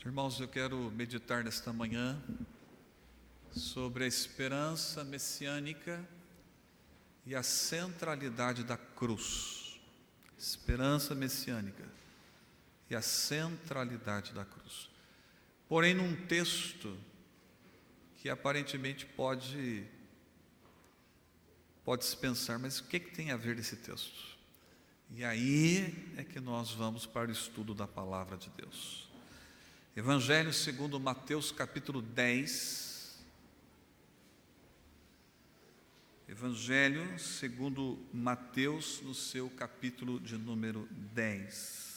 Irmãos, eu quero meditar nesta manhã sobre a esperança messiânica e a centralidade da cruz. Esperança messiânica e a centralidade da cruz. Porém, num texto que aparentemente pode se pensar, mas o que tem a ver esse texto? E aí é que nós vamos para o estudo da palavra de Deus. Evangelho segundo Mateus capítulo 10. Evangelho segundo Mateus, no seu capítulo de número 10.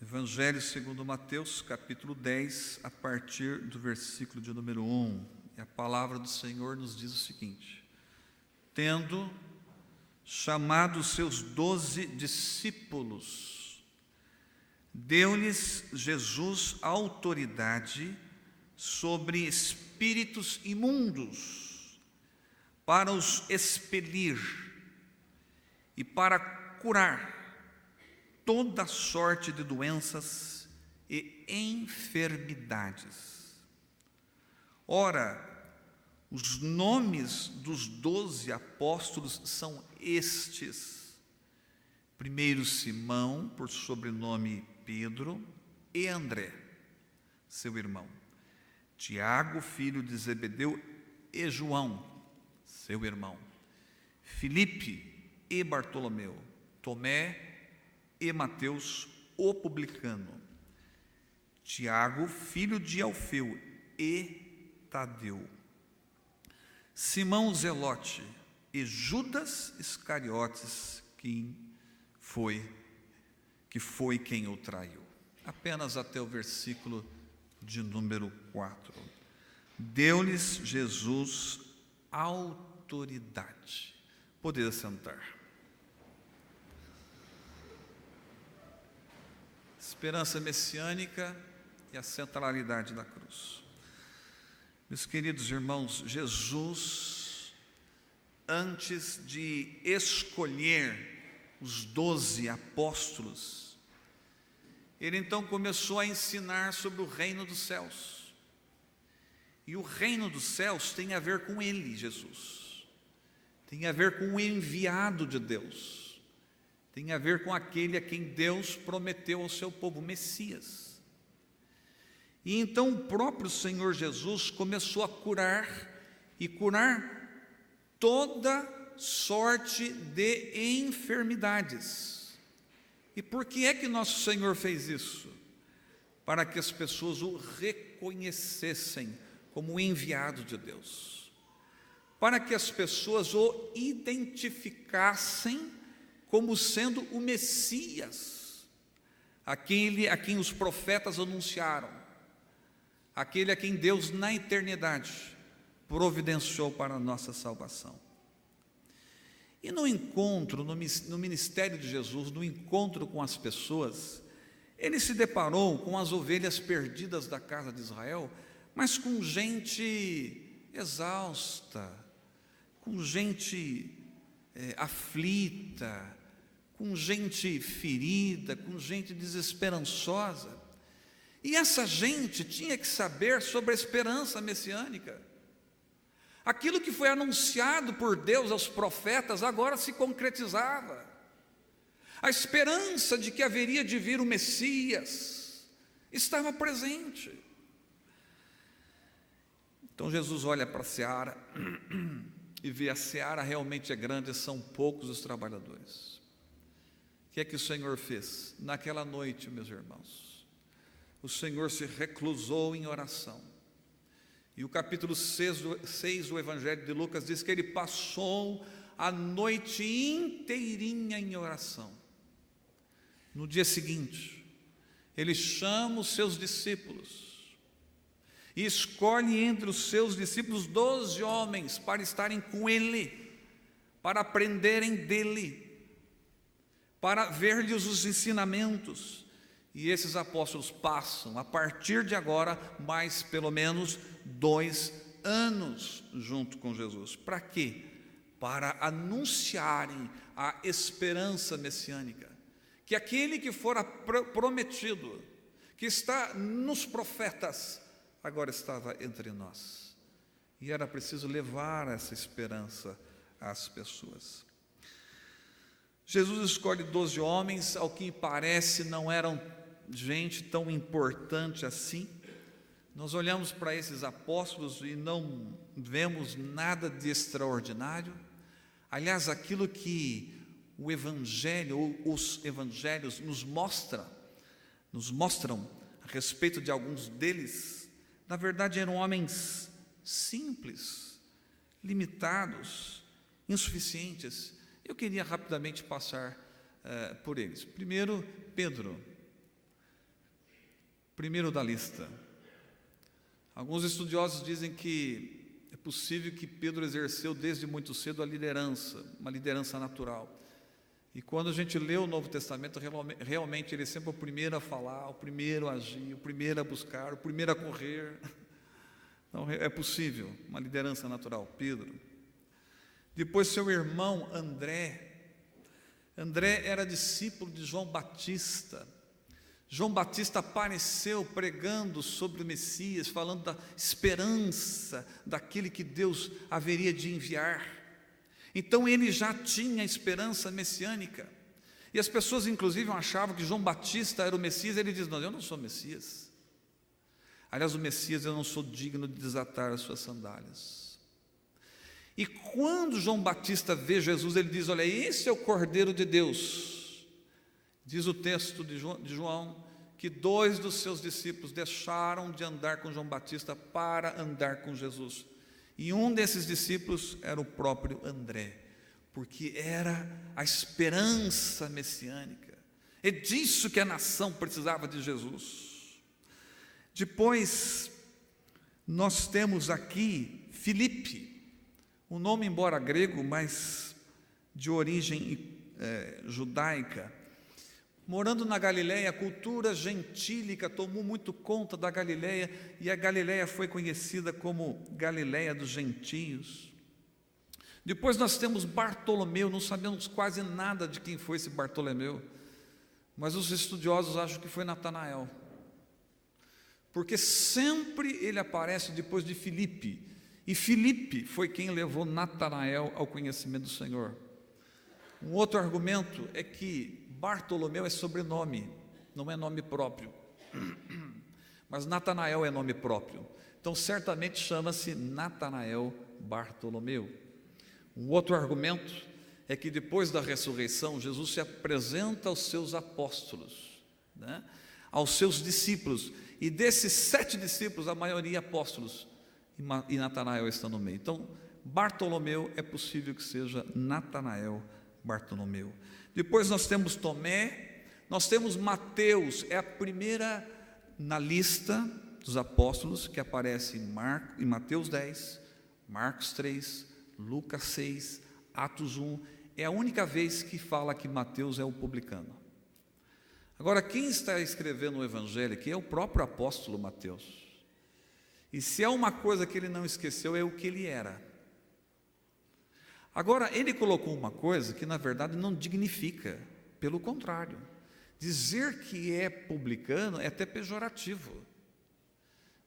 Evangelho segundo Mateus, capítulo 10, a partir do versículo de número 1. E a palavra do Senhor nos diz o seguinte: tendo chamado os seus 12 discípulos, deu-lhes Jesus autoridade sobre espíritos imundos, para os expelir e para curar toda sorte de doenças e enfermidades. Ora, os nomes dos 12 apóstolos são estes: primeiro Simão, por sobrenome Pedro, e André, seu irmão, Tiago, filho de Zebedeu, e João, seu irmão, Filipe e Bartolomeu, Tomé e Mateus, o publicano, Tiago, filho de Alfeu, e Tadeu, Simão Zelote e Judas Iscariotes, que foi quem o traiu. Apenas até o versículo de número 4. Deu-lhes Jesus autoridade. Poder sentar. Esperança messiânica e a centralidade da cruz. Meus queridos irmãos, Jesus, antes de escolher os 12 apóstolos, ele então começou a ensinar sobre o reino dos céus. E o reino dos céus tem a ver com ele, Jesus. Tem a ver com o enviado de Deus. Tem a ver com aquele a quem Deus prometeu ao seu povo, o Messias. E então o próprio Senhor Jesus começou a curar toda sorte de enfermidades. E por que é que nosso Senhor fez isso? Para que as pessoas o reconhecessem como o enviado de Deus. Para que as pessoas o identificassem como sendo o Messias, aquele a quem os profetas anunciaram, aquele a quem Deus na eternidade providenciou para a nossa salvação. E no encontro, no ministério de Jesus, no encontro com as pessoas, ele se deparou com as ovelhas perdidas da casa de Israel, mas com gente exausta, com gente aflita, com gente ferida, com gente desesperançosa. E essa gente tinha que saber sobre a esperança messiânica. Aquilo que foi anunciado por Deus aos profetas agora se concretizava. A esperança de que haveria de vir o Messias estava presente. Então Jesus olha para a seara e vê: a seara realmente é grande, são poucos os trabalhadores. O que é que o Senhor fez? Naquela noite, meus irmãos, o Senhor se reclusou em oração. E o capítulo 6 do Evangelho de Lucas diz que ele passou a noite inteirinha em oração. No dia seguinte, ele chama os seus discípulos e escolhe entre os seus discípulos 12 homens para estarem com ele, para aprenderem dele, para ver-lhes os ensinamentos E esses apóstolos passam, a partir de agora, mais pelo menos 2 anos junto com Jesus. Para quê? Para anunciarem a esperança messiânica, que aquele que fora prometido, que está nos profetas, agora estava entre nós. E era preciso levar essa esperança às pessoas. Jesus escolhe 12 homens, ao que parece não eram gente tão importante assim. Nós olhamos para esses apóstolos e não vemos nada de extraordinário. Aliás, aquilo que o Evangelho ou os Evangelhos nos mostram a respeito de alguns deles, na verdade eram homens simples, limitados, insuficientes. Eu queria rapidamente passar por eles. Primeiro, Pedro, primeiro da lista. Alguns estudiosos dizem que é possível que Pedro exerceu desde muito cedo a liderança, uma liderança natural. E quando a gente lê o Novo Testamento, realmente ele é sempre o primeiro a falar, o primeiro a agir, o primeiro a buscar, o primeiro a correr. Então é possível, uma liderança natural. Pedro. Depois seu irmão André. André era discípulo de João Batista. João Batista apareceu pregando sobre o Messias, falando da esperança daquele que Deus haveria de enviar. Então ele já tinha esperança messiânica. E as pessoas inclusive achavam que João Batista era o Messias. Ele diz: não, eu não sou Messias. Aliás, o Messias, eu não sou digno de desatar as suas sandálias. E quando João Batista vê Jesus, ele diz: olha, esse é o Cordeiro de Deus. Diz o texto de João que 2 dos seus discípulos deixaram de andar com João Batista para andar com Jesus. E um desses discípulos era o próprio André, porque era a esperança messiânica. É disso que a nação precisava de Jesus. Depois, nós temos aqui Filipe, um nome embora grego, mas de origem judaica. Morando na Galileia, a cultura gentílica tomou muito conta da Galileia, e a Galileia foi conhecida como Galileia dos gentios. Depois nós temos Bartolomeu, não sabemos quase nada de quem foi esse Bartolomeu, mas os estudiosos acham que foi Natanael, porque sempre ele aparece depois de Filipe, e Filipe foi quem levou Natanael ao conhecimento do Senhor. Um outro argumento é que Bartolomeu é sobrenome, não é nome próprio, mas Natanael é nome próprio, então certamente chama-se Natanael Bartolomeu. Um outro argumento é que depois da ressurreição, Jesus se apresenta aos seus apóstolos, aos seus discípulos, e desses 7 discípulos, a maioria apóstolos, e Natanael está no meio. Então, Bartolomeu é possível que seja Natanael Bartolomeu. Depois nós temos Tomé, nós temos Mateus, é a primeira na lista dos apóstolos que aparece em Mateus 10, Marcos 3, Lucas 6, Atos 1, é a única vez que fala que Mateus é o publicano. Agora, quem está escrevendo o Evangelho aqui é o próprio apóstolo Mateus, e se há uma coisa que ele não esqueceu é o que ele era. Agora, ele colocou uma coisa que na verdade não dignifica, pelo contrário, dizer que é publicano é até pejorativo,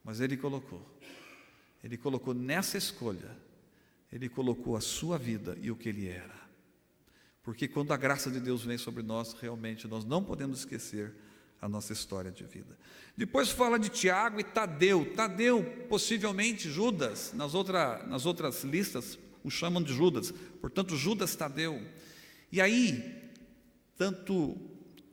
mas ele colocou nessa escolha, ele colocou a sua vida e o que ele era, porque quando a graça de Deus vem sobre nós, realmente nós não podemos esquecer a nossa história de vida. Depois fala de Tiago e Tadeu, possivelmente Judas, nas outras listas o chamam de Judas, portanto Judas Tadeu. E aí, tanto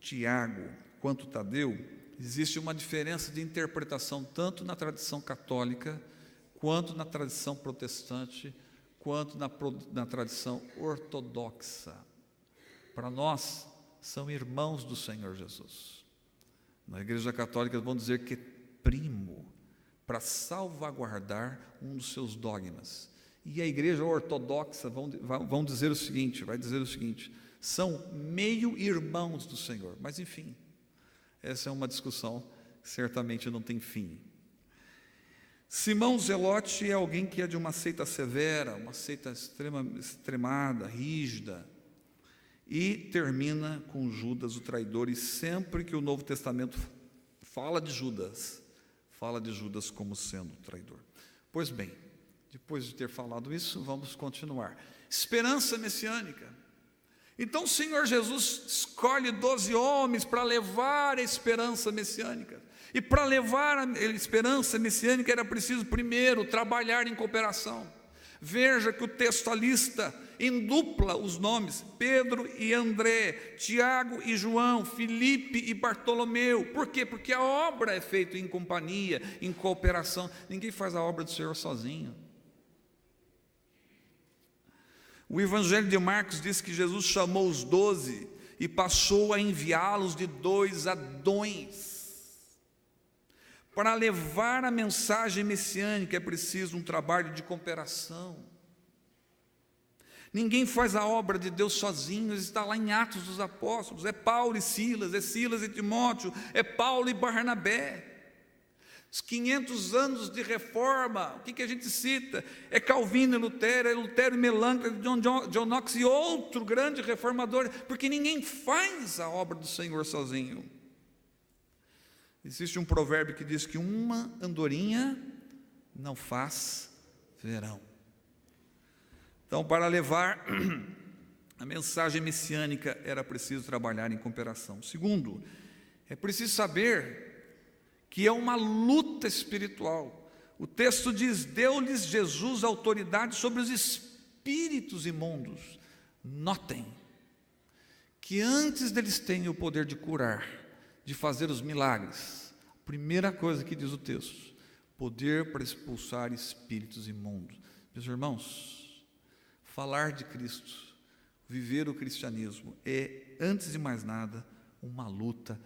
Tiago quanto Tadeu, existe uma diferença de interpretação tanto na tradição católica, quanto na tradição protestante, quanto na tradição ortodoxa. Para nós, são irmãos do Senhor Jesus. Na Igreja Católica vão dizer que é primo, para salvaguardar um dos seus dogmas. E a Igreja Ortodoxa vai dizer o seguinte, são meio irmãos do Senhor, mas enfim, Essa é uma discussão que certamente não tem fim. Simão Zelote é alguém que é de uma seita severa, uma seita extremada, rígida, e termina com Judas, o traidor, e sempre que o Novo Testamento fala de Judas como sendo traidor. Pois bem, depois de ter falado isso, vamos continuar. Esperança messiânica. Então o Senhor Jesus escolhe 12 homens para levar a esperança messiânica. E para levar a esperança messiânica era preciso primeiro trabalhar em cooperação. Veja que o texto alista em dupla os nomes: Pedro e André, Tiago e João, Filipe e Bartolomeu. Por quê? Porque a obra é feita em companhia, em cooperação. Ninguém faz a obra do Senhor sozinho. O Evangelho de Marcos diz que Jesus chamou os 12 e passou a enviá-los de 2 a 2. Para levar a mensagem messiânica é preciso um trabalho de cooperação. Ninguém faz a obra de Deus sozinho. Está lá em Atos dos Apóstolos. É Paulo e Silas, é Silas e Timóteo, é Paulo e Barnabé. Os 500 anos de reforma, o que a gente cita? É Calvino e Lutero, é Lutero e Melancthon, John Knox e outro grande reformador, porque ninguém faz a obra do Senhor sozinho. Existe um provérbio que diz que uma andorinha não faz verão. Então, para levar a mensagem messiânica, era preciso trabalhar em cooperação. Segundo, é preciso saber que é uma luta espiritual. O texto diz: deu-lhes Jesus autoridade sobre os espíritos imundos. Notem que antes deles terem o poder de curar, de fazer os milagres, a primeira coisa que diz o texto: poder para expulsar espíritos imundos. Meus irmãos, falar de Cristo, viver o cristianismo é, antes de mais nada, uma luta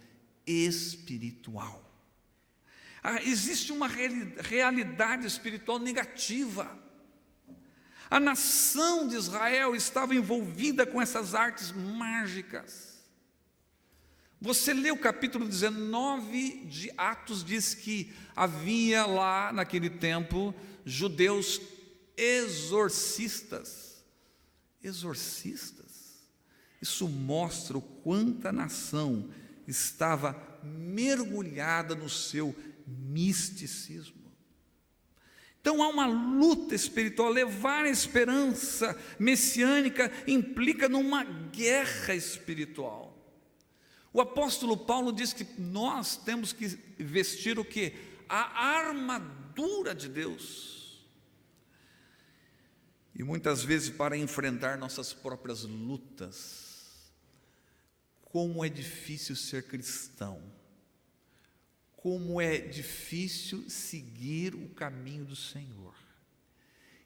espiritual. Existe uma realidade espiritual negativa. A nação de Israel estava envolvida com essas artes mágicas. Você lê o capítulo 19 de Atos, diz que havia lá naquele tempo judeus exorcistas. Exorcistas. Isso mostra o quanto a nação estava mergulhada no seu misticismo. Então há uma luta espiritual. Levar a esperança messiânica implica numa guerra espiritual. O apóstolo Paulo diz que nós temos que vestir o quê? A armadura de Deus. E muitas vezes, para enfrentar nossas próprias lutas, como é difícil ser cristão. Como é difícil seguir o caminho do Senhor.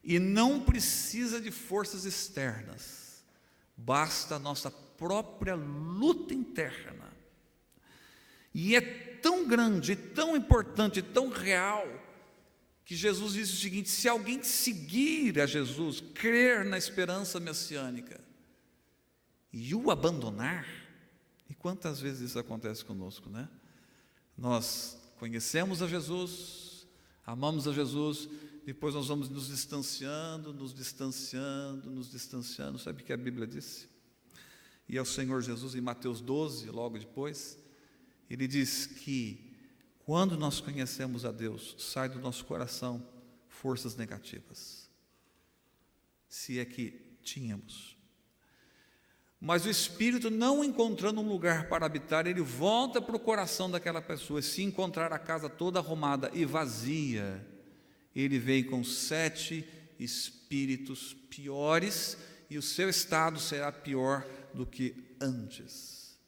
E não precisa de forças externas, basta a nossa própria luta interna. E é tão grande, tão importante, tão real, que Jesus disse o seguinte: se alguém seguir a Jesus, crer na esperança messiânica, e o abandonar, e quantas vezes isso acontece conosco, né? Nós conhecemos a Jesus, amamos a Jesus, depois nós vamos nos distanciando, sabe o que a Bíblia disse? E ao Senhor Jesus, em Mateus 12, logo depois, ele diz que quando nós conhecemos a Deus, sai do nosso coração forças negativas, se é que tínhamos. Mas o Espírito, não encontrando um lugar para habitar, ele volta para o coração daquela pessoa. Se encontrar a casa toda arrumada e vazia, ele vem com 7 espíritos piores, e o seu estado será pior do que antes.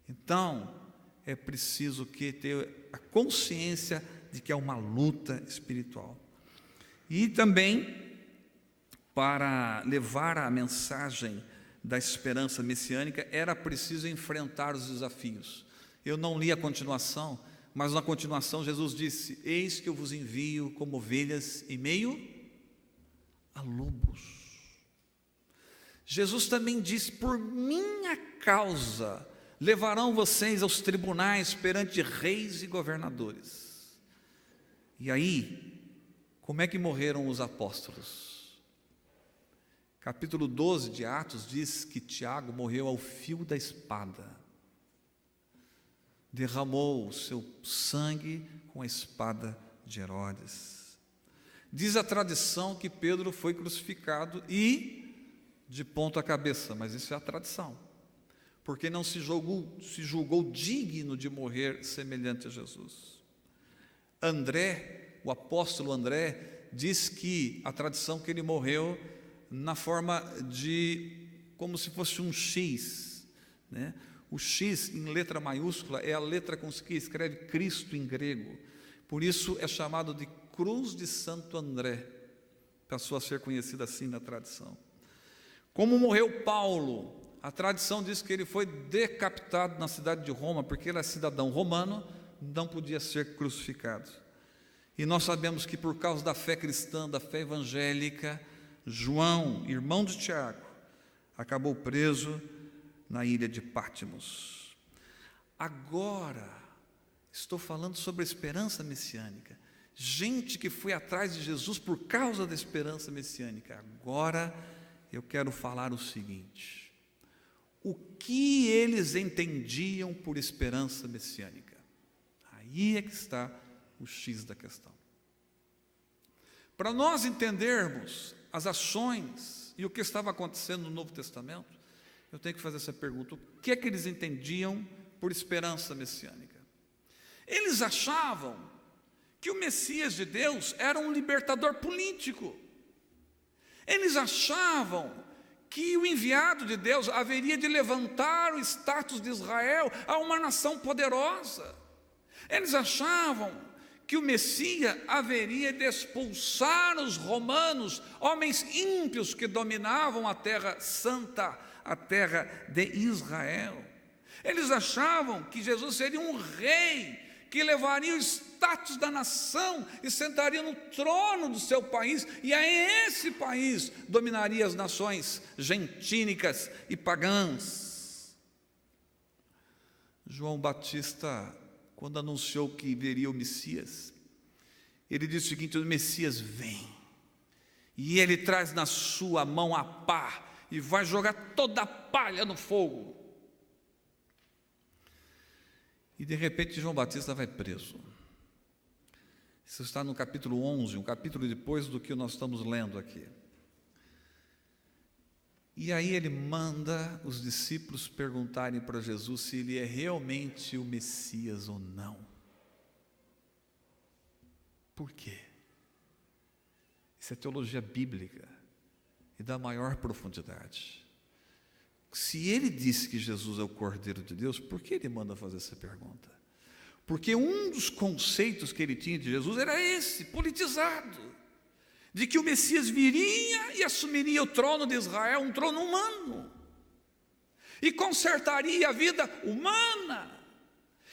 Então, é preciso ter a consciência de que é uma luta espiritual. E também, para levar a mensagem da esperança messiânica, era preciso enfrentar os desafios. Eu não li a continuação, mas na continuação Jesus disse: eis que eu vos envio como ovelhas em meio a lobos. Jesus também disse: por minha causa levarão vocês aos tribunais perante reis e governadores. E aí, como é que morreram os apóstolos? Capítulo 12 de Atos diz que Tiago morreu ao fio da espada. Derramou o seu sangue com a espada de Herodes. Diz a tradição que Pedro foi crucificado e de ponta cabeça, mas isso é a tradição, porque não se julgou digno de morrer semelhante a Jesus. André, o apóstolo André, diz que a tradição que ele morreu na forma de, como se fosse um X, né? O X em letra maiúscula é a letra com que escreve Cristo em grego, por isso é chamado de Cruz de Santo André, passou a ser conhecida assim na tradição. Como morreu Paulo? A tradição diz que ele foi decapitado na cidade de Roma, porque ele é cidadão romano, não podia ser crucificado. E nós sabemos que por causa da fé cristã, da fé evangélica, João, irmão de Tiago, acabou preso na ilha de Patmos. Agora, estou falando sobre a esperança messiânica. Gente que foi atrás de Jesus por causa da esperança messiânica. Agora, eu quero falar o seguinte: o que eles entendiam por esperança messiânica? Aí é que está o X da questão. Para nós entendermos as ações e o que estava acontecendo no Novo Testamento, eu tenho que fazer essa pergunta: o que é que eles entendiam por esperança messiânica? Eles achavam que o Messias de Deus era um libertador político. Eles achavam que o enviado de Deus haveria de levantar o status de Israel a uma nação poderosa. Eles achavam que o Messias haveria de expulsar os romanos, homens ímpios que dominavam a terra santa, a terra de Israel. Eles achavam que Jesus seria um rei que levaria o status da nação e sentaria no trono do seu país, e aí esse país dominaria as nações gentílicas e pagãs. João Batista, quando anunciou que viria o Messias, ele disse o seguinte: o Messias vem, e ele traz na sua mão a pá, e vai jogar toda a palha no fogo. E de repente João Batista vai preso. Isso está no capítulo 11, um capítulo depois do que nós estamos lendo aqui. E aí ele manda os discípulos perguntarem para Jesus se ele é realmente o Messias ou não. Por quê? Isso é teologia bíblica e da maior profundidade. Se ele disse que Jesus é o Cordeiro de Deus, por que ele manda fazer essa pergunta? Porque um dos conceitos que ele tinha de Jesus era esse, politizado, de que o Messias viria e assumiria o trono de Israel, um trono humano, e consertaria a vida humana,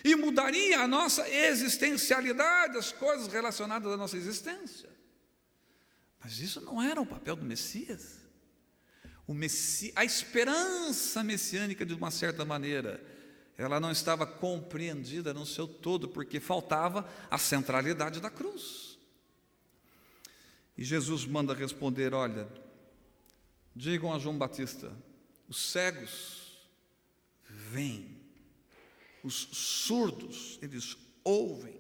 e mudaria a nossa existencialidade, as coisas relacionadas à nossa existência. Mas isso não era o papel do Messias. A esperança messiânica, de uma certa maneira, ela não estava compreendida no seu todo, porque faltava a centralidade da cruz. E Jesus manda responder: olha, digam a João Batista, os cegos veem, os surdos, eles ouvem,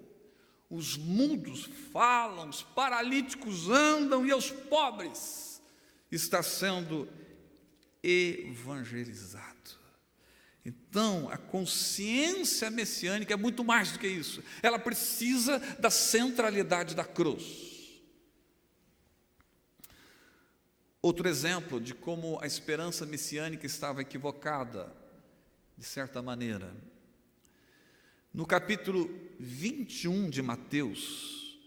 os mudos falam, os paralíticos andam, e aos pobres está sendo evangelizado. Então, a consciência messiânica é muito mais do que isso. Ela precisa da centralidade da cruz. Outro exemplo de como a esperança messiânica estava equivocada, de certa maneira. No capítulo 21 de Mateus,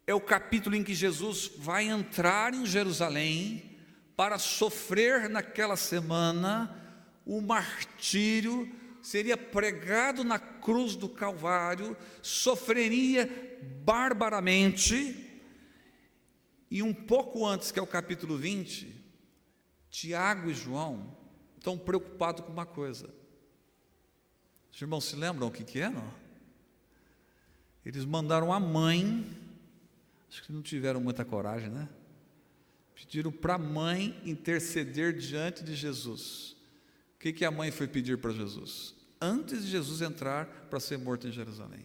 é o capítulo em que Jesus vai entrar em Jerusalém para sofrer naquela semana o martírio, seria pregado na cruz do Calvário, sofreria barbaramente. E um pouco antes, que é o capítulo 20, Tiago e João estão preocupados com uma coisa: Os irmãos se lembram o que é, não? Eles mandaram a mãe, acho que não tiveram muita coragem, né? Pediram para a mãe interceder diante de Jesus. O que a mãe foi pedir para Jesus? Antes de Jesus entrar para ser morto em Jerusalém.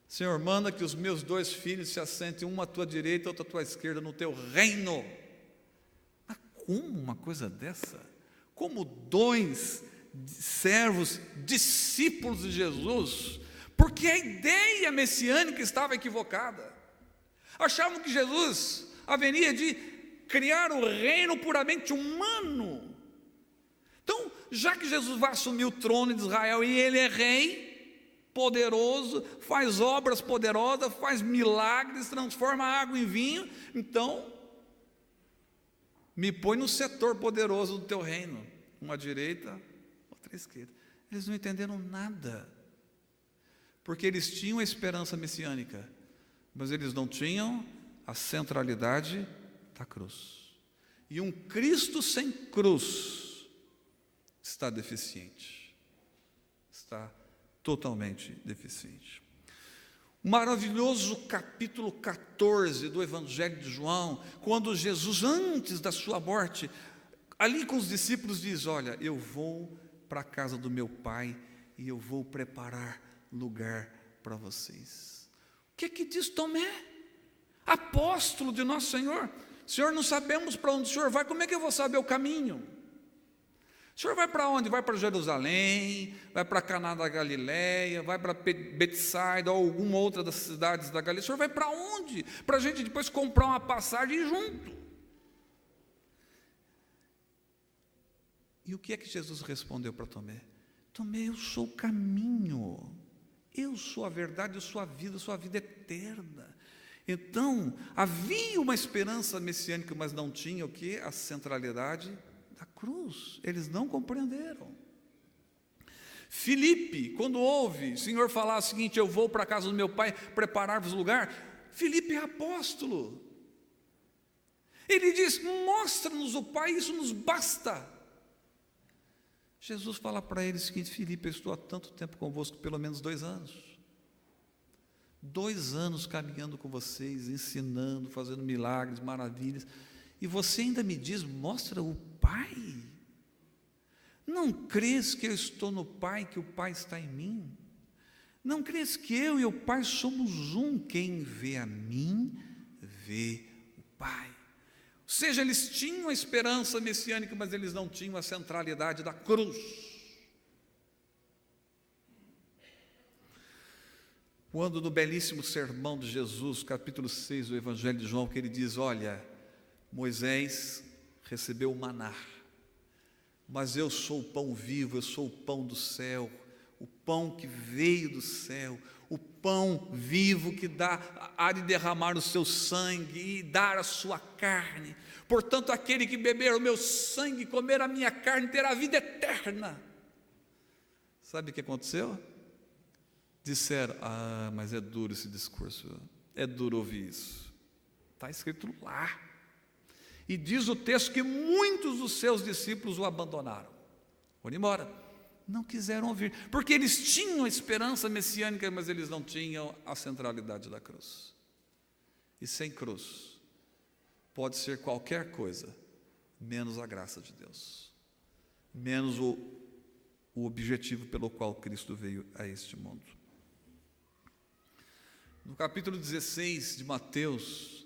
Senhor, manda que os meus 2 filhos se assentem, um à tua direita e outro à tua esquerda, no teu reino. Mas como uma coisa dessa? Como 2 servos, discípulos de Jesus, porque a ideia messiânica estava equivocada. Achavam que Jesus haveria de criar o reino puramente humano. Então, já que Jesus vai assumir o trono de Israel e ele é rei, poderoso, faz obras poderosas, faz milagres, transforma a água em vinho, então, me põe no setor poderoso do teu reino, uma à direita, outra à esquerda. Eles não entenderam nada, porque eles tinham a esperança messiânica, mas eles não tinham a centralidade da cruz. E um Cristo sem cruz está deficiente, está totalmente deficiente. O maravilhoso capítulo 14 do Evangelho de João, quando Jesus, antes da sua morte, ali com os discípulos diz: olha, eu vou para a casa do meu Pai e eu vou preparar lugar para vocês. O que diz Tomé? Apóstolo de nosso Senhor. Senhor, não sabemos para onde o Senhor vai, como é que eu vou saber o caminho? O Senhor vai para onde? Vai para Jerusalém, vai para Caná da Galileia, vai para Betsaida ou alguma outra das cidades da Galileia. O Senhor vai para onde? Para a gente depois comprar uma passagem e ir junto. E o que é que Jesus respondeu para Tomé? Tomé, eu sou o caminho, eu sou a verdade, eu sou a vida eterna. Então, havia uma esperança messiânica, mas não tinha o que? A centralidade da cruz. Eles não compreenderam. Filipe, quando ouve o Senhor falar o seguinte: eu vou para a casa do meu Pai preparar-vos lugar, Filipe é apóstolo. Ele diz: mostra-nos o Pai, isso nos basta. Jesus fala para ele o seguinte: Filipe, eu estou há tanto tempo convosco, pelo menos 2 anos. 2 anos caminhando com vocês, ensinando, fazendo milagres, maravilhas, e você ainda me diz: mostra o Pai. Não crês que eu estou no Pai, que o Pai está em mim? Não crês que eu e o Pai somos um? Quem vê a mim, vê o Pai. Ou seja, eles tinham a esperança messiânica, mas eles não tinham a centralidade da cruz. Quando no belíssimo sermão de Jesus, capítulo 6 do Evangelho de João, que ele diz: olha, Moisés recebeu o maná, mas eu sou o pão vivo, eu sou o pão do céu, o pão que veio do céu, o pão vivo que há de derramar o seu sangue e dar a sua carne. Portanto, aquele que beber o meu sangue e comer a minha carne terá a vida eterna. Sabe o que aconteceu? Disseram: mas é duro esse discurso, é duro ouvir isso. Está escrito lá. E diz o texto que muitos dos seus discípulos o abandonaram, foram embora, não quiseram ouvir, porque eles tinham a esperança messiânica, mas eles não tinham a centralidade da cruz. E sem cruz pode ser qualquer coisa, menos a graça de Deus, menos o objetivo pelo qual Cristo veio a este mundo. No capítulo 16 de Mateus,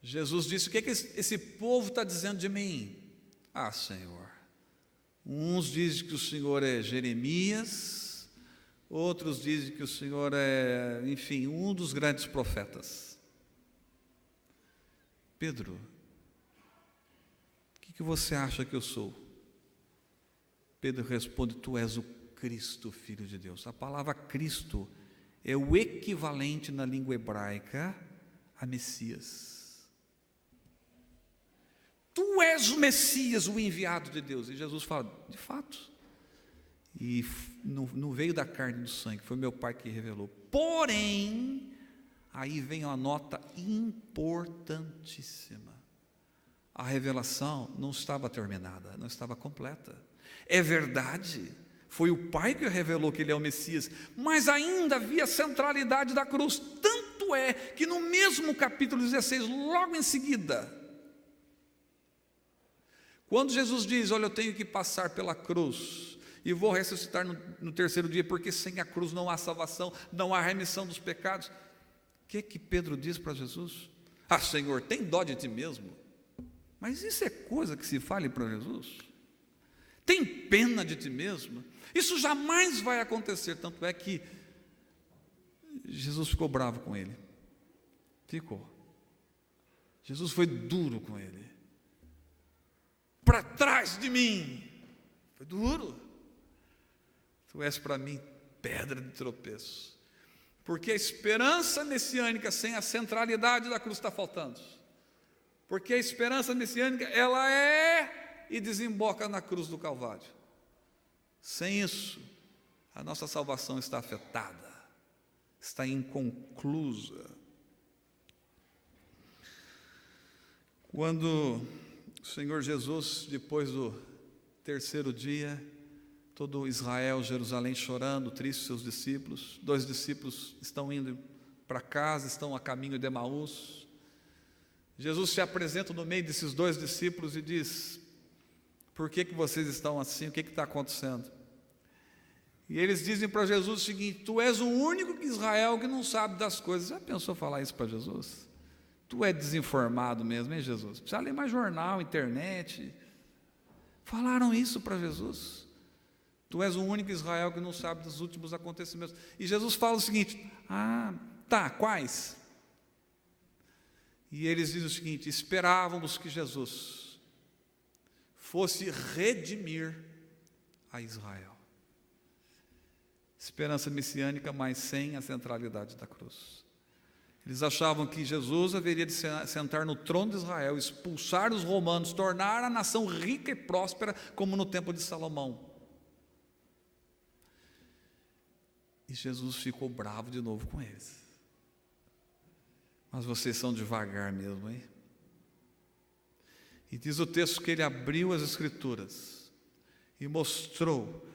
Jesus disse: o que esse povo está dizendo de mim? Senhor, uns dizem que o Senhor é Jeremias, outros dizem que o Senhor é, enfim, um dos grandes profetas. Pedro, o que você acha que eu sou? Pedro responde: tu és o Cristo, Filho de Deus. A palavra Cristo é o equivalente na língua hebraica a Messias. Tu és o Messias, o enviado de Deus. E Jesus fala: de fato. E não veio da carne e do sangue, foi meu Pai que revelou. Porém, aí vem uma nota importantíssima: a revelação não estava terminada, não estava completa. É verdade, Foi o Pai que revelou que ele é o Messias, mas ainda havia a centralidade da cruz. Tanto é que no mesmo capítulo 16, logo em seguida, quando Jesus diz: olha, eu tenho que passar pela cruz e vou ressuscitar no terceiro dia, porque sem a cruz não há salvação, não há remissão dos pecados. O que Pedro diz para Jesus? Ah, Senhor, tem dó de ti mesmo. Mas isso é coisa que se fale para Jesus? Tem pena de ti mesmo? Isso jamais vai acontecer. Tanto é que Jesus ficou bravo com ele. Ficou. Jesus foi duro com ele. Para trás de mim. Foi duro. Tu és para mim pedra de tropeço. Porque a esperança messiânica sem a centralidade da cruz está faltando. Porque a esperança messiânica, ela é e desemboca na cruz do Calvário. Sem isso, a nossa salvação está afetada, está inconclusa. Quando o Senhor Jesus, depois do terceiro dia, todo Israel, Jerusalém chorando, triste, seus discípulos, 2 discípulos estão indo para casa, estão a caminho de Emaús. Jesus se apresenta no meio desses 2 discípulos e diz: por que vocês estão assim? O que está acontecendo? E eles dizem para Jesus o seguinte: tu és o único que Israel que não sabe das coisas. Já pensou falar isso para Jesus? Tu é desinformado mesmo, hein, Jesus? Precisa ler mais jornal, internet. Falaram isso para Jesus. Tu és o único Israel que não sabe dos últimos acontecimentos. E Jesus fala o seguinte: ah, tá, quais? E eles dizem o seguinte: esperávamos que Jesus fosse redimir a Israel. Esperança messiânica, mas sem a centralidade da cruz. Eles achavam que Jesus haveria de sentar no trono de Israel, expulsar os romanos, tornar a nação rica e próspera, como no tempo de Salomão. E Jesus ficou bravo de novo com eles. Mas vocês são devagar mesmo, hein? E diz o texto que ele abriu as Escrituras e mostrou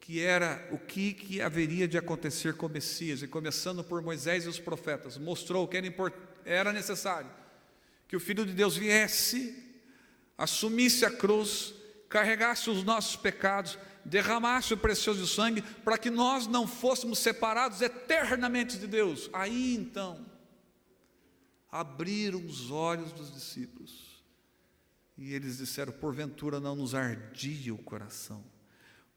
que era o que haveria de acontecer com o Messias, e começando por Moisés e os profetas, mostrou que era necessário que o Filho de Deus viesse, assumisse a cruz, carregasse os nossos pecados, derramasse o precioso sangue, para que nós não fôssemos separados eternamente de Deus. Aí então, abriram os olhos dos discípulos, e eles disseram: porventura não nos ardia o coração?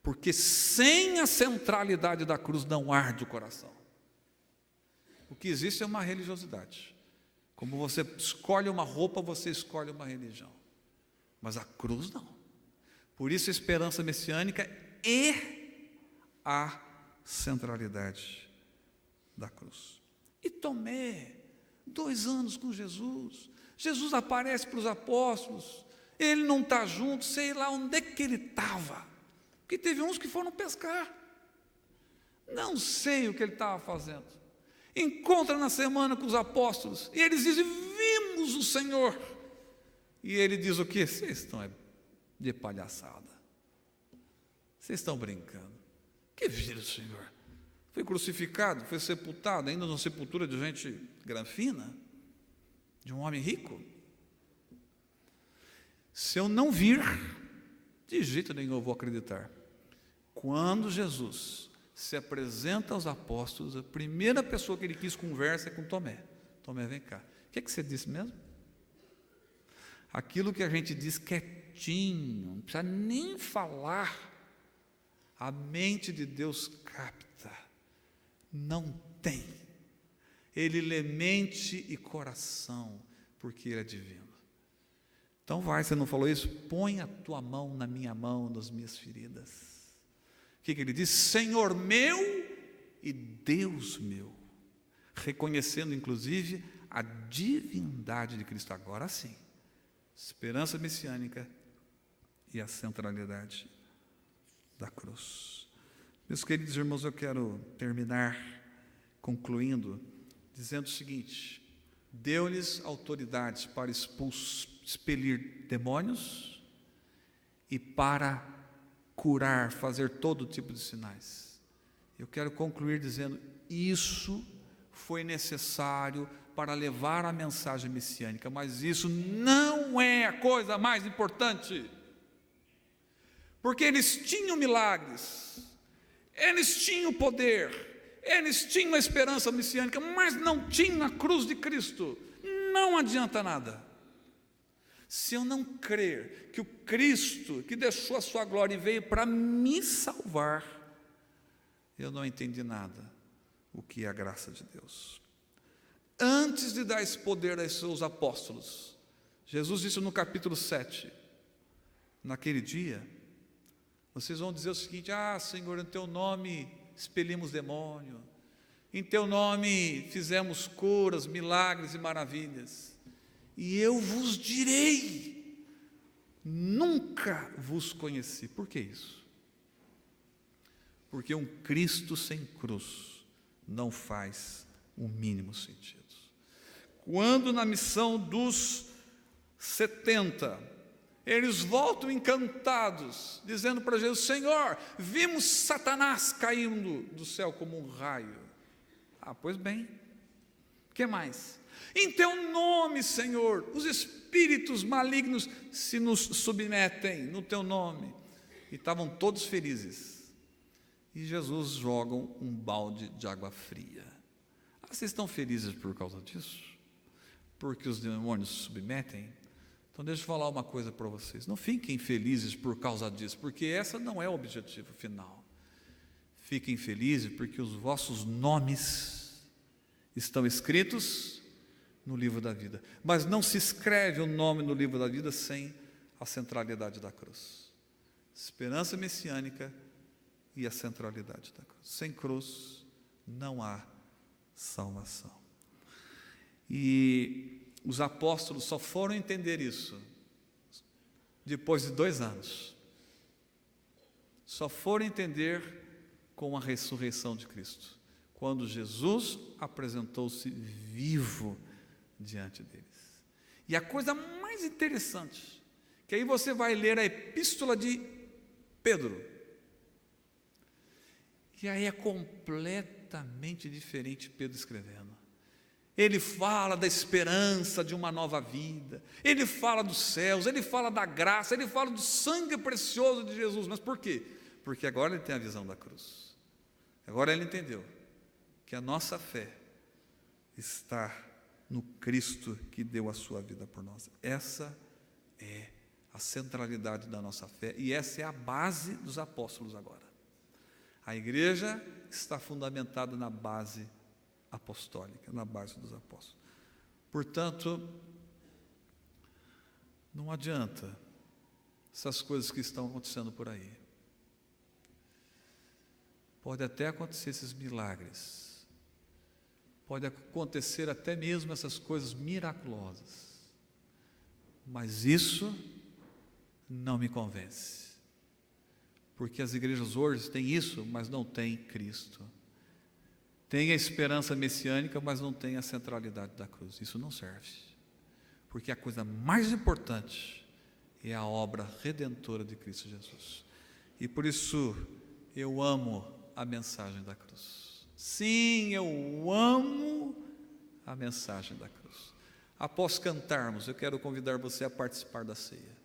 Porque sem a centralidade da cruz não arde o coração. O que existe é uma religiosidade. Como você escolhe uma roupa, você escolhe uma religião. Mas a cruz não. Por isso a esperança messiânica e a centralidade da cruz. E Tomé, 2 anos com Jesus. Jesus aparece para os apóstolos. Ele não está junto, sei lá onde é que ele estava. Porque teve uns que foram pescar. Não sei o que ele estava fazendo. Encontra na semana com os apóstolos. E eles dizem: vimos o Senhor. E ele diz o quê? Vocês estão de palhaçada. Vocês estão brincando. Que viram o Senhor? Foi crucificado, foi sepultado, ainda numa sepultura de gente granfina, de um homem rico. Se eu não vir, de jeito nenhum eu vou acreditar. Quando Jesus se apresenta aos apóstolos, a primeira pessoa que ele quis conversa é com Tomé. Tomé, vem cá. O que você disse mesmo? Aquilo que a gente diz quietinho, não precisa nem falar, a mente de Deus capta. Não tem. Ele lê mente e coração, porque ele é divino. Então vai, você não falou isso? Põe a tua mão na minha mão, nas minhas feridas. O que ele diz? Senhor meu e Deus meu. Reconhecendo, inclusive, a divindade de Cristo. Agora sim, esperança messiânica e a centralidade da cruz. Meus queridos irmãos, eu quero terminar concluindo, dizendo o seguinte: deu-lhes autoridades para expelir demônios e para curar, fazer todo tipo de sinais. Eu quero concluir dizendo: isso foi necessário para levar a mensagem messiânica, mas isso não é a coisa mais importante, porque eles tinham milagres, eles tinham poder, eles tinham a esperança messiânica, mas não tinham a cruz de Cristo. Não adianta nada. Se eu não crer que o Cristo que deixou a sua glória e veio para me salvar, eu não entendi nada o que é a graça de Deus. Antes de dar esse poder aos seus apóstolos, Jesus disse no capítulo 7, naquele dia, vocês vão dizer o seguinte: Senhor, em teu nome expelimos demônio, em teu nome fizemos curas, milagres e maravilhas, e eu vos direi, nunca vos conheci. Por que isso? Porque um Cristo sem cruz não faz o mínimo sentido. Quando na missão dos 70, eles voltam encantados, dizendo para Jesus: Senhor, vimos Satanás caindo do céu como um raio. Pois bem, o que mais? Em teu nome, Senhor, os espíritos malignos se nos submetem no teu nome. E estavam todos felizes. E Jesus joga um balde de água fria. Vocês estão felizes por causa disso? Porque os demônios se submetem? Então deixa eu falar uma coisa para vocês: não fiquem felizes por causa disso, porque essa não é o objetivo final. Fiquem felizes porque os vossos nomes estão escritos no livro da vida. Mas não se escreve o nome no livro da vida sem a centralidade da cruz. Esperança messiânica e a centralidade da cruz. Sem cruz não há salvação. E os apóstolos só foram entender isso depois de 2 anos. Só foram entender com a ressurreição de Cristo, quando Jesus apresentou-se vivo diante deles. E a coisa mais interessante, que aí você vai ler a epístola de Pedro, e aí é completamente diferente Pedro escrevendo. Ele fala da esperança de uma nova vida, ele fala dos céus, ele fala da graça, ele fala do sangue precioso de Jesus. Mas por quê? Porque agora ele tem a visão da cruz. Agora ele entendeu que a nossa fé está no Cristo que deu a sua vida por nós. Essa é a centralidade da nossa fé, e essa é a base dos apóstolos agora. A igreja está fundamentada na base apostólica, na base dos apóstolos. Portanto, não adianta essas coisas que estão acontecendo por aí. Pode até acontecer esses milagres, pode acontecer até mesmo essas coisas miraculosas, mas isso não me convence, porque as igrejas hoje têm isso, mas não têm Cristo. Tem a esperança messiânica, mas não tem a centralidade da cruz. Isso não serve, porque a coisa mais importante é a obra redentora de Cristo Jesus. E por isso eu amo a mensagem da cruz. Sim, eu amo a mensagem da cruz. Após cantarmos, eu quero convidar você a participar da ceia.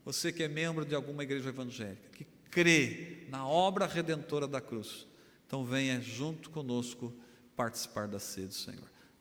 Você que é membro de alguma igreja evangélica, que crê na obra redentora da cruz, então venha junto conosco participar da ceia do Senhor.